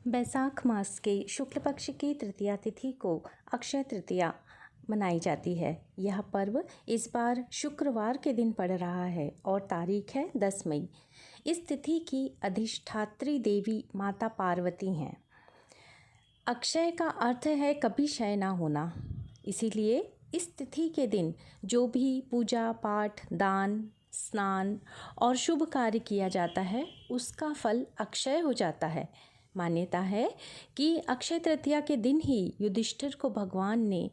बैसाख मास के शुक्ल पक्ष की तृतीया तिथि को अक्षय तृतीया मनाई जाती है। यह पर्व इस बार शुक्रवार के दिन पड़ रहा है और तारीख है 10 मई। इस तिथि की अधिष्ठात्री देवी माता पार्वती हैं। अक्षय का अर्थ है कभी क्षय ना होना, इसीलिए इस तिथि के दिन जो भी पूजा पाठ, दान, स्नान और शुभ कार्य किया जाता है उसका फल अक्षय हो जाता है। मान्यता है कि अक्षय तृतीया के दिन ही युधिष्ठिर को भगवान ने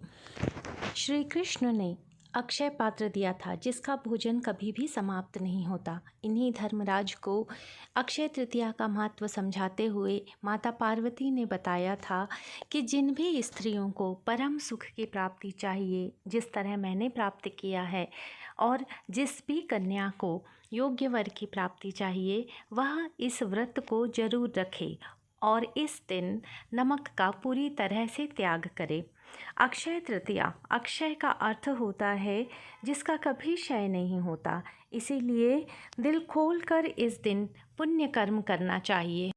श्री कृष्ण ने अक्षय पात्र दिया था, जिसका भोजन कभी भी समाप्त नहीं होता। इन्हीं धर्मराज को अक्षय तृतीया का महत्व समझाते हुए माता पार्वती ने बताया था कि जिन भी स्त्रियों को परम सुख की प्राप्ति चाहिए, जिस तरह मैंने प्राप्त किया है, और जिस भी कन्या को योग्य वर की प्राप्ति चाहिए, वह इस व्रत को जरूर रखे और इस दिन नमक का पूरी तरह से त्याग करे। अक्षय तृतीया, अक्षय का अर्थ होता है जिसका कभी क्षय नहीं होता, इसीलिए दिल खोलकर इस दिन पुण्य कर्म करना चाहिए।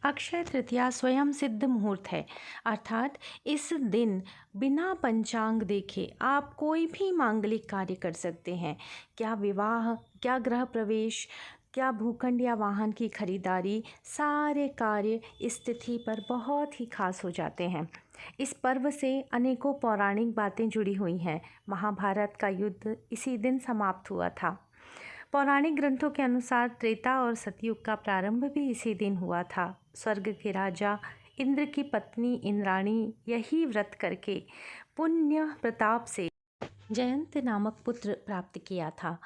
अक्षय तृतीया स्वयं सिद्ध मुहूर्त है, अर्थात इस दिन बिना पंचांग देखे आप कोई भी मांगलिक कार्य कर सकते हैं। क्या विवाह, क्या गृह प्रवेश, क्या भूखंड या वाहन की खरीदारी, सारे कार्य इस तिथि पर बहुत ही खास हो जाते हैं। इस पर्व से अनेकों पौराणिक बातें जुड़ी हुई हैं। महाभारत का युद्ध इसी दिन समाप्त हुआ था। पौराणिक ग्रंथों के अनुसार त्रेता और सतयुग का प्रारंभ भी इसी दिन हुआ था। स्वर्ग के राजा इंद्र की पत्नी इंद्राणी यही व्रत करके पुण्य प्रताप से जयंत नामक पुत्र प्राप्त किया था।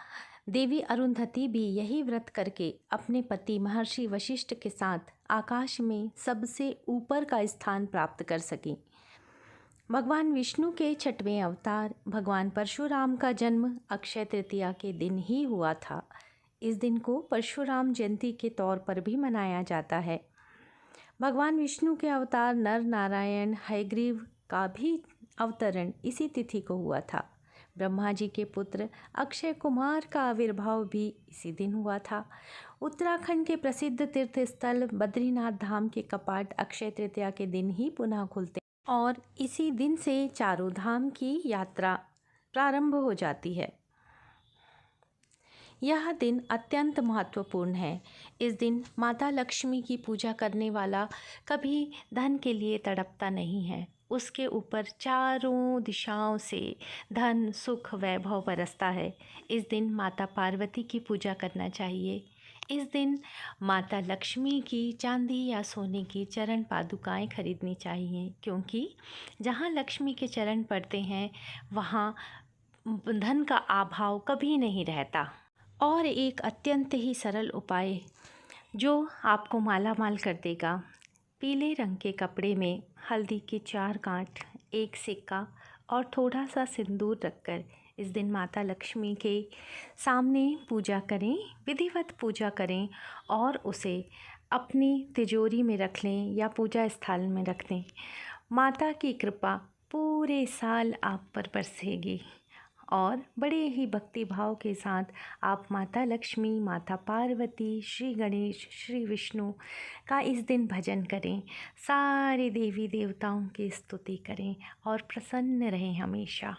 देवी अरुंधति भी यही व्रत करके अपने पति महर्षि वशिष्ठ के साथ आकाश में सबसे ऊपर का स्थान प्राप्त कर सकी। भगवान विष्णु के 6वें अवतार भगवान परशुराम का जन्म अक्षय तृतीया के दिन ही हुआ था। इस दिन को परशुराम जयंती के तौर पर भी मनाया जाता है। भगवान विष्णु के अवतार नर नारायण हयग्रीव का भी अवतरण इसी तिथि को हुआ था। ब्रह्मा जी के पुत्र अक्षय कुमार का आविर्भाव भी इसी दिन हुआ था। उत्तराखंड के प्रसिद्ध तीर्थ स्थल बद्रीनाथ धाम के कपाट अक्षय तृतीया के दिन ही पुनः खुलते और इसी दिन से चारों धाम की यात्रा प्रारंभ हो जाती है। यह दिन अत्यंत महत्वपूर्ण है। इस दिन माता लक्ष्मी की पूजा करने वाला कभी धन के लिए तड़पता नहीं है। उसके ऊपर चारों दिशाओं से धन, सुख, वैभव बरसता है। इस दिन माता पार्वती की पूजा करना चाहिए। इस दिन माता लक्ष्मी की चांदी या सोने की चरण पादुकाएं खरीदनी चाहिए, क्योंकि जहाँ लक्ष्मी के चरण पड़ते हैं वहाँ धन का अभाव कभी नहीं रहता। और एक अत्यंत ही सरल उपाय जो आपको माला माल कर देगा। पीले रंग के कपड़े में हल्दी के 4 गांठ, 1 सिक्का और थोड़ा सा सिंदूर रखकर इस दिन माता लक्ष्मी के सामने पूजा करें, विधिवत पूजा करें और उसे अपनी तिजोरी में रख लें या पूजा स्थल में रख दें। माता की कृपा पूरे साल आप पर बरसेगी और बड़े ही भक्ति भाव के साथ आप माता लक्ष्मी, माता पार्वती, श्री गणेश, श्री विष्णु का इस दिन भजन करें, सारे देवी देवताओं की स्तुति करें और प्रसन्न रहें हमेशा।